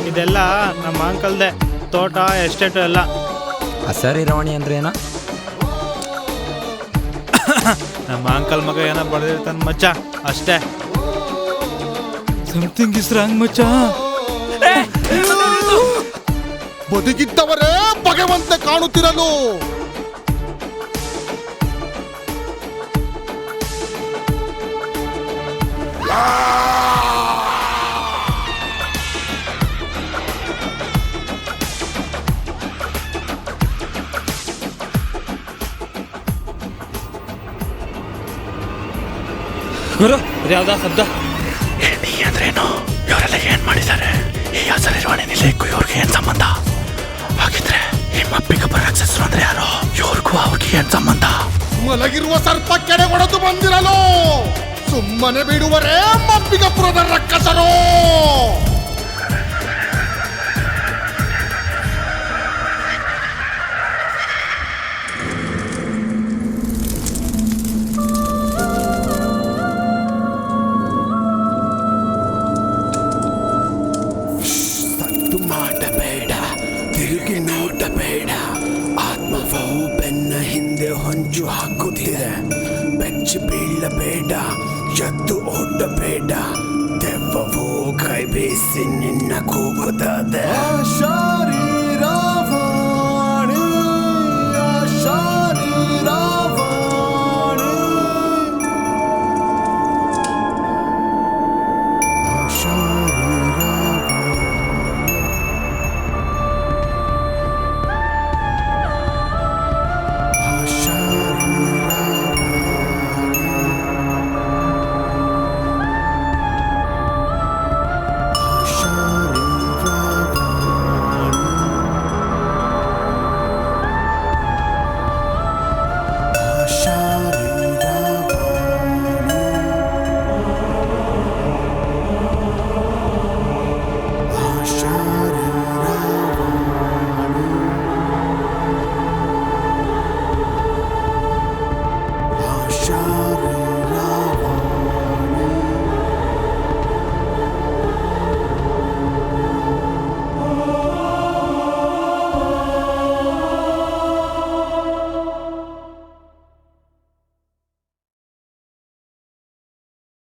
ಇದೆಲ್ಲ ನಮ್ಮ ಅಂಕಲ್ದೆ ತೋಟ ಎಸ್ಟೇಟು ಎಲ್ಲ. ಸರಿ ರವಣಿ ಅಂದ್ರೆ ಏನೋ ನಮ್ಮ ಅಂಕಲ್ ಮಗ ಏನೋ ಬಡ್ದಿರ್ತಾನ ಮಚ್ಚ ಅಷ್ಟೇ. ಸಮಥಿಂಗ್ ಇಸ್ ರಾಂಗ್ ಮಚ್ಚ. ಬದುಕಿದ್ದವರೇ ಭಗವಂತ ಕಾಣುತ್ತಿರಲು. ಗುರು ಯಾವ್ದಾ ಶಬ್ದ? ಅಂದ್ರೇನು? ಇವರೆಲ್ಲ ಏನ್ ಮಾಡಿದ್ದಾರೆ? ಈ ಹಸರಿರುವಾಣಿ ನಿಲಯಕ್ಕೂ ಇವ್ರಿಗೆ ಏನ್ ಸಂಬಂಧ? ಹಾಗಿದ್ರೆ ಈ ಮಪ್ಪಿಗೊಬ್ಬ ರಾಕ್ಷಸರು ಅಂದ್ರೆ ಯಾರು? ಇವ್ರಿಗೂ ಅವ್ರಿಗೆ ಏನ್ ಸಂಬಂಧ? ಮಲಗಿರುವ ಸರ್ಪ ಕೆಡೆ ಹೊಡೆದು ಬಂದಿರಲು ಸುಮ್ಮನೆ ಬಿಡುವರೇ ಮಪ್ಪಿಗಪುರದ ರಕ್ಕಸರು. ಮಾಡಬೇಡ, ತಿರುಗಿ ನೋಡಬೇಡ. ಆತ್ಮವು ಬೆನ್ನ ಹಿಂದೆ ಹೊಂಚು ಹಾಕುತ್ತಿದೆ. ಬೆಚ್ಚಿ ಬೀಳಬೇಡ, ಎದ್ದು ಓಡಬೇಡ. ದೆವ್ವವು ಕೈ ಬೀಸಿ ನಿನ್ನ ಕೂಗುತ್ತದೆ.